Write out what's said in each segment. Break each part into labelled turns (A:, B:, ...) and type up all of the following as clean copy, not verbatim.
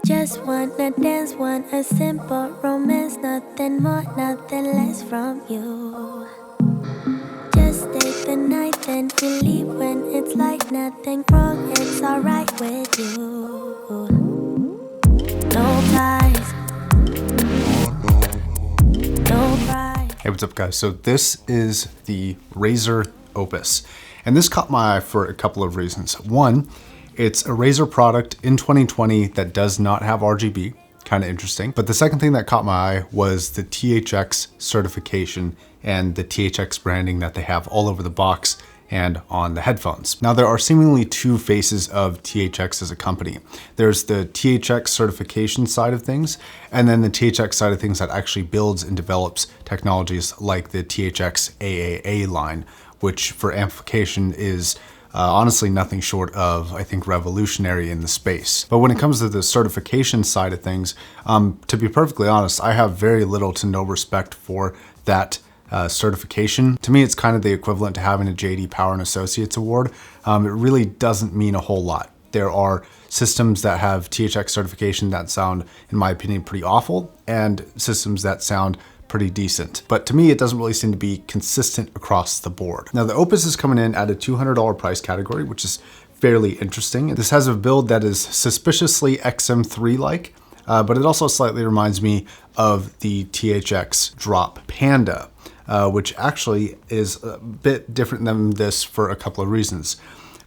A: Just wanna dance, want a simple romance, nothing more, nothing less from you. Just stay the night, then we leave when it's like nothing wrong, it's alright with you. No ties, no pride.
B: Hey, what's up guys? So this is the Razer Opus, and this caught my eye for a couple of reasons. One, it's a Razer product in 2020 that does not have RGB, kind of interesting. But the second thing that caught my eye was the THX certification and the THX branding that they have all over the box and on the headphones. Now there are seemingly two faces of THX as a company. There's the THX certification side of things, and then the THX side of things that actually builds and develops technologies like the THX AAA line, which for amplification is honestly nothing short of, I think, revolutionary in the space. But when it comes to the certification side of things, to be perfectly honest, I have very little to no respect for that certification. To me, it's kind of the equivalent to having a JD Power and Associates award. It really doesn't mean a whole lot. There are systems that have THX certification that sound, in my opinion, pretty awful, and systems that sound pretty decent. But to me, it doesn't really seem to be consistent across the board. Now, the Opus is coming in at a $200 price category, which is fairly interesting. This has a build that is suspiciously XM3-like, but it also slightly reminds me of the THX Drop Panda, which actually is a bit different than this for a couple of reasons.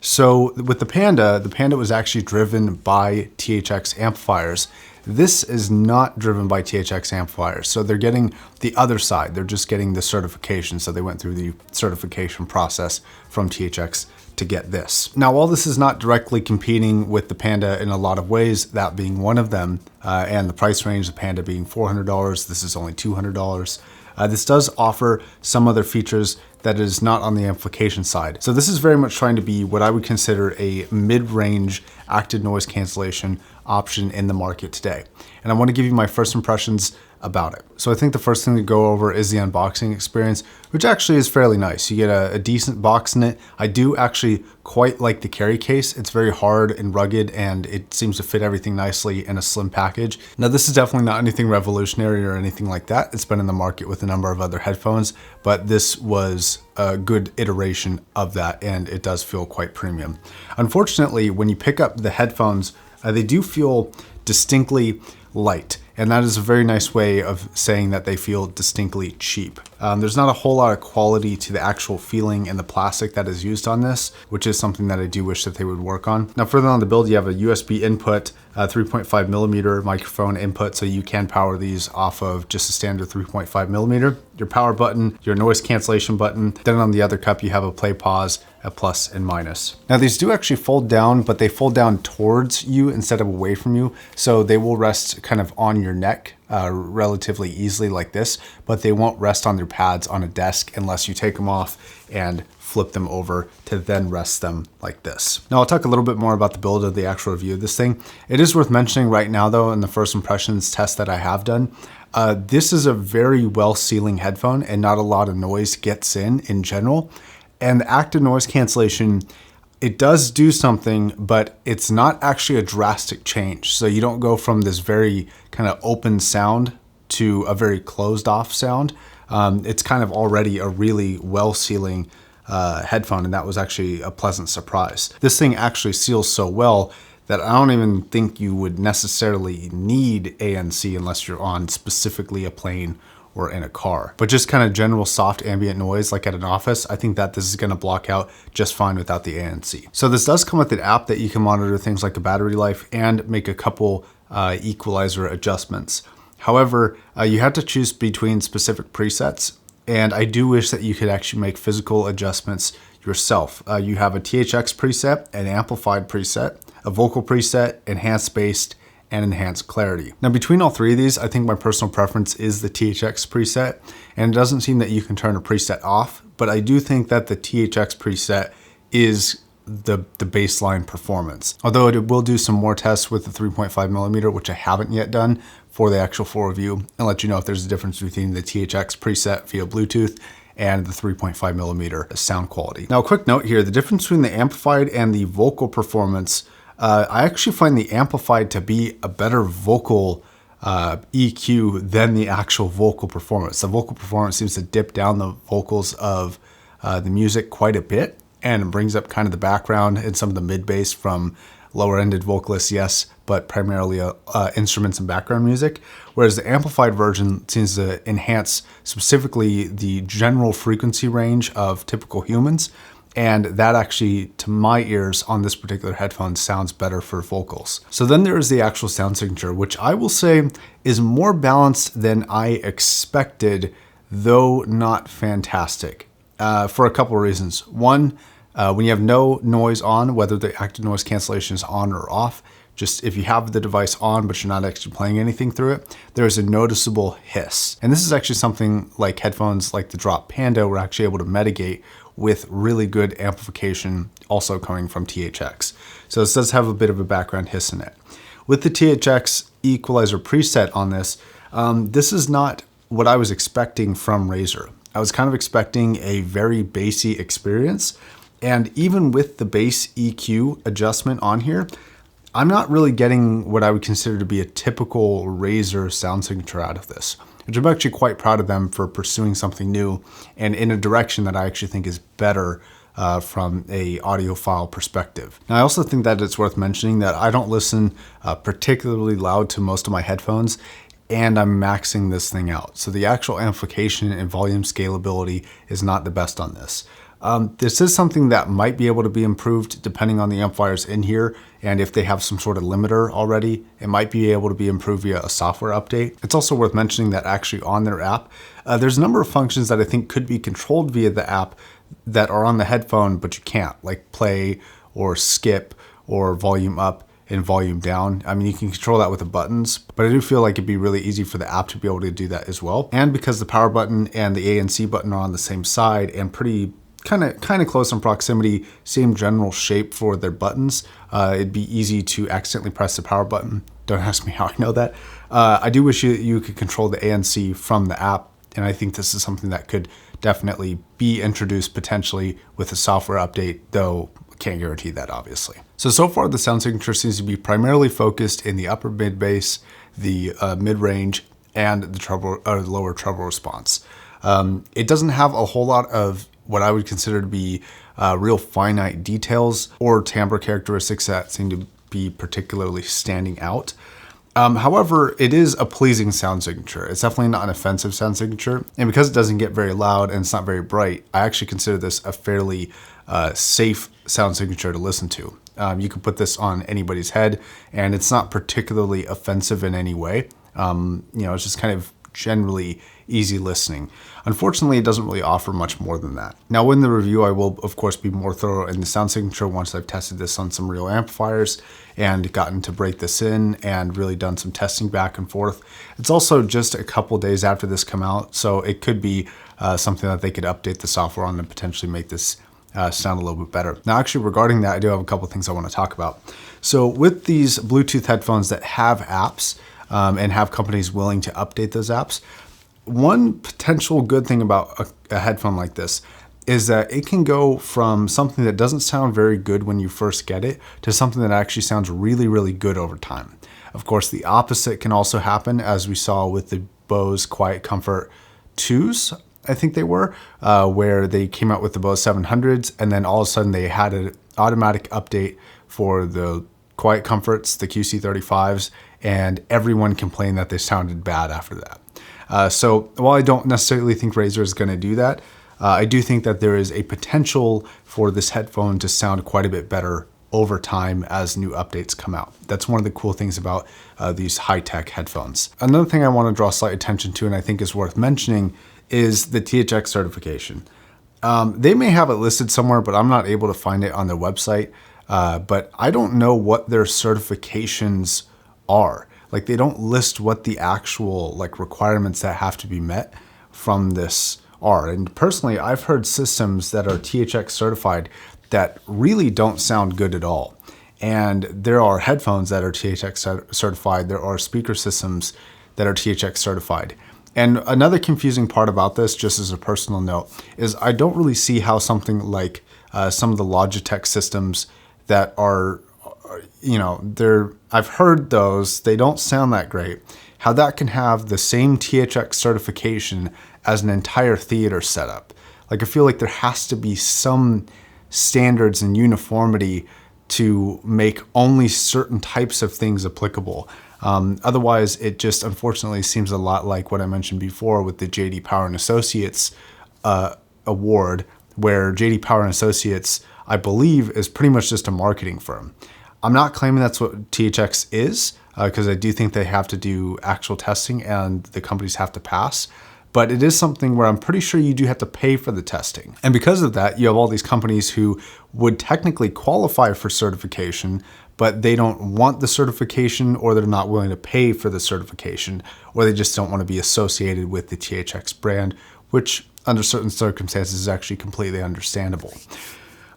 B: So with the Panda was actually driven by THX amplifiers. This is not driven by THX amplifiers. So they're getting the other side. They're just getting the certification. So they went through the certification process from THX to get this. Now, while this is not directly competing with the Panda in a lot of ways, that being one of them, and the price range, the Panda being $400, this is only $200. This does offer some other features that is not on the amplification side. So this is very much trying to be what I would consider a mid-range active noise cancellation option in the market today. And I want to give you my first impressions about it. So I think the first thing to go over is the unboxing experience, which actually is fairly nice. You get a decent box in it. I do actually quite like the carry case. It's very hard and rugged, and it seems to fit everything nicely in a slim package. Now, this is definitely not anything revolutionary or anything like that. It's been in the market with a number of other headphones, but this was a good iteration of that, and it does feel quite premium. Unfortunately, when you pick up the headphones, they do feel distinctly light. And that is a very nice way of saying that they feel distinctly cheap. There's not a whole lot of quality to the actual feeling and the plastic that is used on this, which is something that I do wish that they would work on. Now, further on the build, you have a USB input, 3.5 millimeter microphone input, so you can power these off of just a standard 3.5 millimeter. Your power button, your noise cancellation button. Then on the other cup, you have a play pause, a plus and minus. Now, these do actually fold down, but they fold down towards you instead of away from you. So they will rest kind of on your neck relatively easily like this, but they won't rest on their pads on a desk unless you take them off and flip them over to then rest them like this. Now, I'll talk a little bit more about the build of the actual review of this thing. It is worth mentioning right now though, in the first impressions test that I have done, this is a very well sealing headphone and not a lot of noise gets in general. And the active noise cancellation, it does do something, but it's not actually a drastic change. So you don't go from this very kind of open sound to a very closed off sound. It's kind of already a really well sealing headphone, and that was actually a pleasant surprise. This thing actually seals so well that I don't even think you would necessarily need ANC unless you're on specifically a plane or in a car. But just kind of general soft ambient noise like at an office, I think that this is gonna block out just fine without the ANC. So this does come with an app that you can monitor things like the battery life and make a couple equalizer adjustments. However, you have to choose between specific presets, and I do wish that you could actually make physical adjustments yourself. You have a THX preset, an amplified preset, a vocal preset, enhanced based, and enhanced clarity. Now, between all three of these, I think my personal preference is the THX preset, and it doesn't seem that you can turn a preset off, but I do think that the THX preset is the baseline performance. Although it will do some more tests with the 3.5 millimeter, which I haven't yet done for the actual full review, and let you know if there's a difference between the THX preset via Bluetooth and the 3.5 millimeter sound quality. Now, a quick note here, the difference between the amplified and the vocal performance I actually find the amplified to be a better vocal EQ than the actual vocal performance. The vocal performance seems to dip down the vocals of the music quite a bit, and it brings up kind of the background and some of the mid bass from lower-ended vocalists, yes, but primarily instruments and background music, whereas the amplified version seems to enhance specifically the general frequency range of typical humans, and that actually, to my ears on this particular headphone, sounds better for vocals. So then there is the actual sound signature, which I will say is more balanced than I expected, though not fantastic, for a couple of reasons. One, when you have no noise on, whether the active noise cancellation is on or off, just if you have the device on but you're not actually playing anything through it, there's a noticeable hiss. And this is actually something like headphones like the Drop Panda were actually able to mitigate with really good amplification also coming from THX. So this does have a bit of a background hiss in it. With the THX Equalizer preset on this, this is not what I was expecting from Razer. I was kind of expecting a very bassy experience. And even with the bass EQ adjustment on here, I'm not really getting what I would consider to be a typical Razer sound signature out of this, which I'm actually quite proud of them for pursuing something new and in a direction that I actually think is better from a audiophile perspective. Now, I also think that it's worth mentioning that I don't listen particularly loud to most of my headphones, and I'm maxing this thing out. So the actual amplification and volume scalability is not the best on this. This is something that might be able to be improved depending on the amplifiers in here, and if they have some sort of limiter already, it might be able to be improved via a software update. It's also worth mentioning that actually on their app, there's a number of functions that I think could be controlled via the app that are on the headphone, but you can't, like play or skip or volume up and volume down. I mean, you can control that with the buttons, but I do feel like it'd be really easy for the app to be able to do that as well. And because the power button and the A and C button are on the same side and pretty kind of close in proximity, same general shape for their buttons, it'd be easy to accidentally press the power button. Don't ask me how I know that. I do wish you could control the ANC from the app, and I think this is something that could definitely be introduced potentially with a software update, though can't guarantee that obviously. So far the sound signature seems to be primarily focused in the upper mid bass, the mid range, and the treble or lower treble response. It doesn't have a whole lot of what I would consider to be real finite details or timbre characteristics that seem to be particularly standing out. However, it is a pleasing sound signature. It's definitely not an offensive sound signature. And because it doesn't get very loud and it's not very bright, I actually consider this a fairly safe sound signature to listen to. You can put this on anybody's head and it's not particularly offensive in any way. It's just kind of generally easy listening. Unfortunately, it doesn't really offer much more than that. Now, in the review, I will, of course, be more thorough in the sound signature once I've tested this on some real amplifiers and gotten to break this in and really done some testing back and forth. It's also just a couple days after this come out, so it could be something that they could update the software on and potentially make this sound a little bit better. Now, actually, regarding that, I do have a couple things I want to talk about. So with these Bluetooth headphones that have apps and have companies willing to update those apps, one potential good thing about a headphone like this is that it can go from something that doesn't sound very good when you first get it to something that actually sounds really, really good over time. Of course, the opposite can also happen, as we saw with the Bose Quiet Comfort 2s, I think they were, where they came out with the Bose 700s, and then all of a sudden they had an automatic update for the Quiet Comforts, the QC35s, and everyone complained that they sounded bad after that. So while I don't necessarily think Razer is going to do that, I do think that there is a potential for this headphone to sound quite a bit better over time as new updates come out. That's one of the cool things about these high-tech headphones. Another thing I want to draw slight attention to, and I think is worth mentioning, is the THX certification. They may have it listed somewhere, but I'm not able to find it on their website. But I don't know what their certifications are. Like, they don't list what the actual requirements that have to be met from this are. And personally, I've heard systems that are THX certified that really don't sound good at all. And there are headphones that are THX certified. There are speaker systems that are THX certified. And another confusing part about this, just as a personal note, is I don't really see how something like some of the Logitech systems that are I've heard those, they don't sound that great. How that can have the same THX certification as an entire theater setup. Like, I feel like there has to be some standards and uniformity to make only certain types of things applicable. Otherwise, it just unfortunately seems a lot like what I mentioned before with the JD Power and Associates award, where JD Power and Associates, I believe, is pretty much just a marketing firm. I'm not claiming that's what THX is, because I do think they have to do actual testing and the companies have to pass. But it is something where I'm pretty sure you do have to pay for the testing. And because of that, you have all these companies who would technically qualify for certification, but they don't want the certification, or they're not willing to pay for the certification, or they just don't want to be associated with the THX brand, which under certain circumstances is actually completely understandable.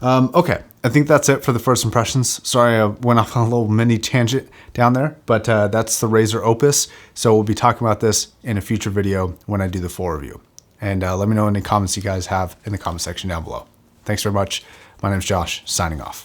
B: Okay, I think that's it for the first impressions. Sorry, I went off on a little mini tangent down there, but that's the Razer Opus. So we'll be talking about this in a future video when I do the full review. And let me know any comments you guys have in the comment section down below. Thanks very much. My name's Josh, signing off.